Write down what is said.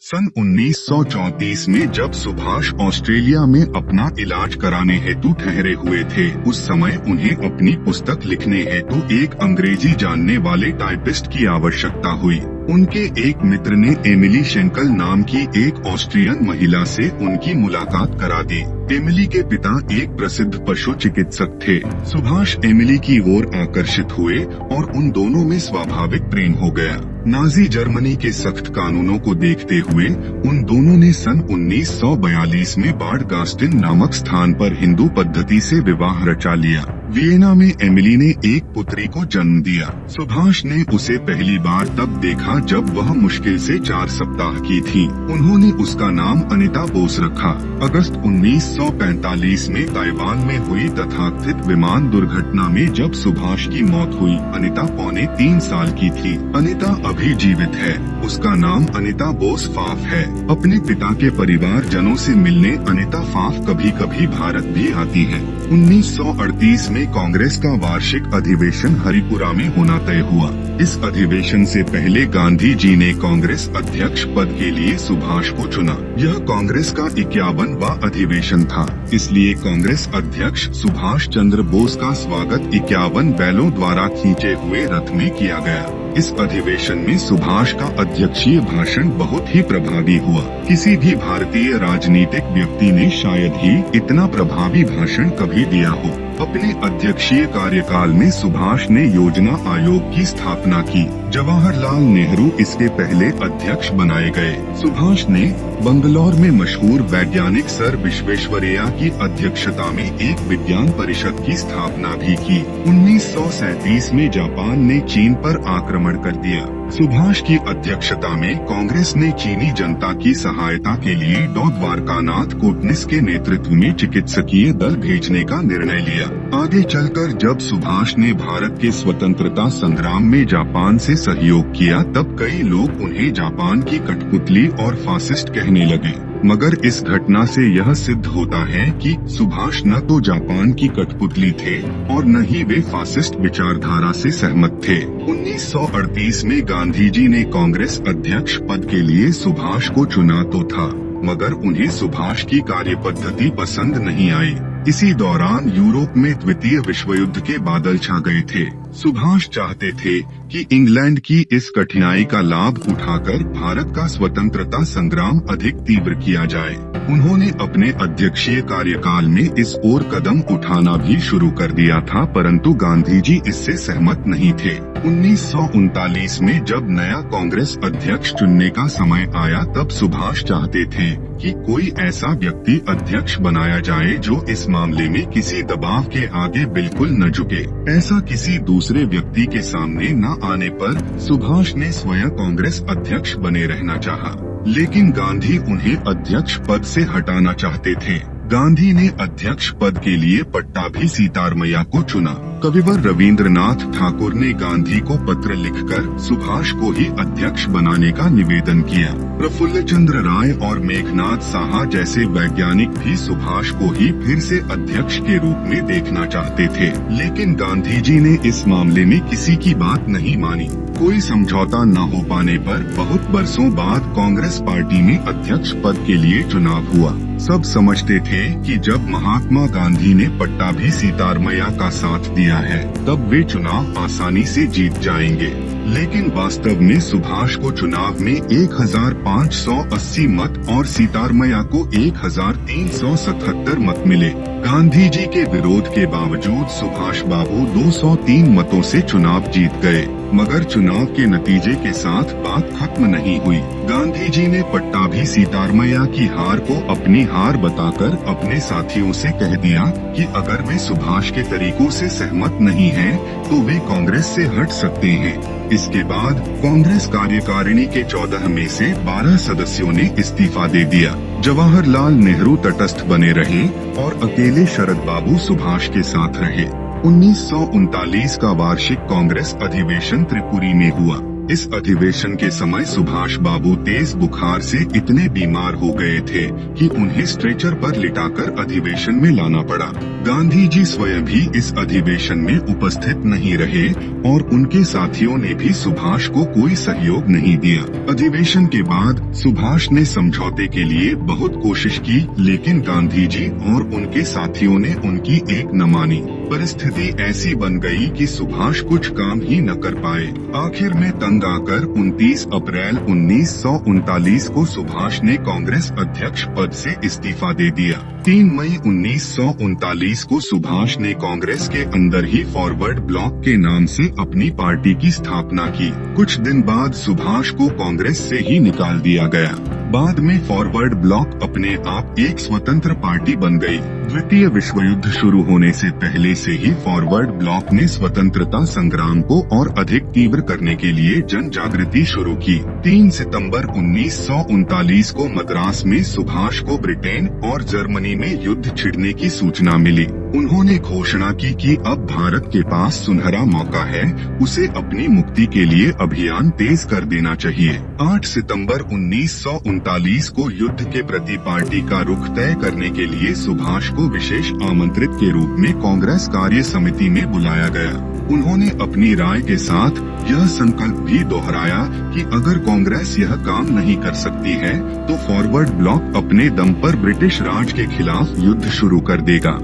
सन 1934 में जब सुभाष ऑस्ट्रेलिया में अपना इलाज कराने हेतु ठहरे हुए थे, उस समय उन्हें अपनी पुस्तक लिखने हेतु एक अंग्रेजी जानने वाले टाइपिस्ट की आवश्यकता हुई। उनके एक मित्र ने एमिली शेंकल नाम की एक ऑस्ट्रियन महिला से उनकी मुलाकात करा दी। एमिली के पिता एक प्रसिद्ध पशु चिकित्सक थे। सुभाष एमिली की ओर आकर्षित हुए और उन दोनों में स्वाभाविक प्रेम हो गया। नाजी जर्मनी के सख्त कानूनों को देखते हुए उन दोनों ने सन 1942 में बाड गास्टिन नामक स्थान पर हिंदू पद्धति से विवाह रचा लिया। वियना में एमिली ने एक पुत्री को जन्म दिया। सुभाष ने उसे पहली बार तब देखा जब वह मुश्किल से 4 सप्ताह की थी। उन्होंने उसका नाम अनिता बोस रखा। अगस्त 1945 में ताइवान में हुई तथाकथित विमान दुर्घटना में जब सुभाष की मौत हुई, अनिता पौने 3 साल की थी। अनिता अभी जीवित है। उसका नाम अनिता बोस फाफ है। अपने पिता के परिवार जनों से मिलने अनिता फाफ कभी कभी भारत भी आती है। 1938 में कांग्रेस का वार्षिक अधिवेशन हरिपुरा में होना तय हुआ। इस अधिवेशन से पहले गांधी जी ने कांग्रेस अध्यक्ष पद के लिए सुभाष को चुना। यह कांग्रेस का 51वां अधिवेशन था, इसलिए कांग्रेस अध्यक्ष सुभाष चंद्र बोस का स्वागत 51 बैलों द्वारा खींचे हुए रथ में किया गया। इस अधिवेशन में सुभाष का अध्यक्षीय भाषण बहुत ही प्रभावी हुआ। किसी भी भारतीय राजनीतिक व्यक्ति ने शायद ही इतना प्रभावी भाषण कभी दिया हो। अपने अध्यक्षीय कार्यकाल में सुभाष ने योजना आयोग की स्थापना की। जवाहरलाल नेहरू इसके पहले अध्यक्ष बनाए गए। सुभाष ने बंगलौर में मशहूर वैज्ञानिक सर विश्वेश्वरैया की अध्यक्षता में एक विज्ञान परिषद की स्थापना भी की। 1937 में जापान ने चीन पर आक्रमण कर दिया। सुभाष की अध्यक्षता में कांग्रेस ने चीनी जनता की सहायता के लिए डॉ द्वारकानाथ कोटनिस के नेतृत्व में चिकित्सकीय दल भेजने का निर्णय लिया। आगे चलकर जब सुभाष ने भारत के स्वतंत्रता संग्राम में जापान से सहयोग किया, तब कई लोग उन्हें जापान की कठपुतली और फासिस्ट कहने लगे। मगर इस घटना से यह सिद्ध होता है कि सुभाष न तो जापान की कठपुतली थे और न ही वे फासिस्ट विचारधारा से सहमत थे। 1938 में गांधी जी ने कांग्रेस अध्यक्ष पद के लिए सुभाष को चुना तो था, मगर उन्हें सुभाष की कार्यपद्धति पसंद नहीं आई। इसी दौरान यूरोप में द्वितीय विश्व युद्ध के बादल छा गए थे। सुभाष चाहते थे कि इंग्लैंड की इस कठिनाई का लाभ उठाकर भारत का स्वतंत्रता संग्राम अधिक तीव्र किया जाए। उन्होंने अपने अध्यक्षीय कार्यकाल में इस ओर कदम उठाना भी शुरू कर दिया था, परंतु गांधी जी इससे सहमत नहीं थे। 1939 में जब नया कांग्रेस अध्यक्ष चुनने का समय आया, तब सुभाष चाहते थे कि कोई ऐसा व्यक्ति अध्यक्ष बनाया जाए जो इस मामले में किसी दबाव के आगे बिल्कुल न झुके। ऐसा किसी दूसरे व्यक्ति के सामने न आने पर सुभाष ने स्वयं कांग्रेस अध्यक्ष बने रहना चाहा, लेकिन गांधी उन्हें अध्यक्ष पद से हटाना चाहते थे। गांधी ने अध्यक्ष पद के लिए पट्टाभी सीतारमैया को चुना। कविवर रविंद्रनाथ ठाकुर ने गांधी को पत्र लिखकर सुभाष को ही अध्यक्ष बनाने का निवेदन किया। प्रफुल्ल चंद्र राय और मेघनाथ साहा जैसे वैज्ञानिक भी सुभाष को ही फिर से अध्यक्ष के रूप में देखना चाहते थे, लेकिन गांधी जी ने इस मामले में किसी की बात नहीं मानी। कोई समझौता न हो पाने पर बहुत बरसों बाद कांग्रेस पार्टी में अध्यक्ष पद के लिए चुनाव हुआ। सब समझते थे कि जब महात्मा गांधी ने पट्टाभी सीतारमैया का साथ दिया है, तब वे चुनाव आसानी से जीत जाएंगे, लेकिन वास्तव में सुभाष को चुनाव में 1580 मत और सीतारमैया को 1377 मत मिले। गांधी जी के विरोध के बावजूद सुभाष बाबू 203 मतों से चुनाव जीत गए, मगर चुनाव के नतीजे के साथ बात खत्म नहीं हुई। गांधी जी ने पट्टाभी सीतारमैया की हार को अपनी हार बताकर अपने साथियों से कह दिया कि अगर वे सुभाष के तरीकों से सहमत नहीं हैं, तो वे कांग्रेस से हट सकते हैं। इसके बाद कांग्रेस कार्यकारिणी के 14 में से 12 सदस्यों ने इस्तीफा दे दिया। जवाहरलाल नेहरू तटस्थ बने रहे और अकेले शरद बाबू सुभाष के साथ रहे। 1939 का वार्षिक कांग्रेस अधिवेशन त्रिपुरी में हुआ। इस अधिवेशन के समय सुभाष बाबू तेज बुखार से इतने बीमार हो गए थे कि उन्हें स्ट्रेचर पर लिटाकर अधिवेशन में लाना पड़ा। गांधी जी स्वयं भी इस अधिवेशन में उपस्थित नहीं रहे और उनके साथियों ने भी सुभाष को कोई सहयोग नहीं दिया। अधिवेशन के बाद सुभाष ने समझौते के लिए बहुत कोशिश की, लेकिन गांधी जी और उनके साथियों ने उनकी एक न मानी। परिस्थिति ऐसी बन गई कि सुभाष कुछ काम ही न कर पाए। आखिर में तंग आकर 29 अप्रैल 1939 को सुभाष ने कांग्रेस अध्यक्ष पद से इस्तीफा दे दिया। 3 मई 1939 को सुभाष ने कांग्रेस के अंदर ही फॉरवर्ड ब्लॉक के नाम से अपनी पार्टी की स्थापना की। कुछ दिन बाद सुभाष को कांग्रेस से ही निकाल दिया गया। बाद में फॉरवर्ड ब्लॉक अपने आप एक स्वतंत्र पार्टी बन गई। द्वितीय विश्व युद्ध शुरू होने से पहले से ही फॉरवर्ड ब्लॉक ने स्वतंत्रता संग्राम को और अधिक तीव्र करने के लिए जन जागृति शुरू की। 3 सितंबर 1939 को मद्रास में सुभाष को ब्रिटेन और जर्मनी में युद्ध छिड़ने की सूचना मिली। उन्होंने घोषणा की कि अब भारत के पास सुनहरा मौका है, उसे अपनी मुक्ति के लिए अभियान तेज कर देना चाहिए। 8 सितंबर 1939 को युद्ध के प्रति पार्टी का रुख तय करने के लिए सुभाष को विशेष आमंत्रित के रूप में कांग्रेस कार्य समिति में बुलाया गया। उन्होंने अपनी राय के साथ यह संकल्प भी दोहराया कि अगर कांग्रेस यह काम नहीं कर सकती है तो फॉरवर्ड ब्लॉक अपने दम पर ब्रिटिश राज के खिलाफ युद्ध शुरू कर देगा।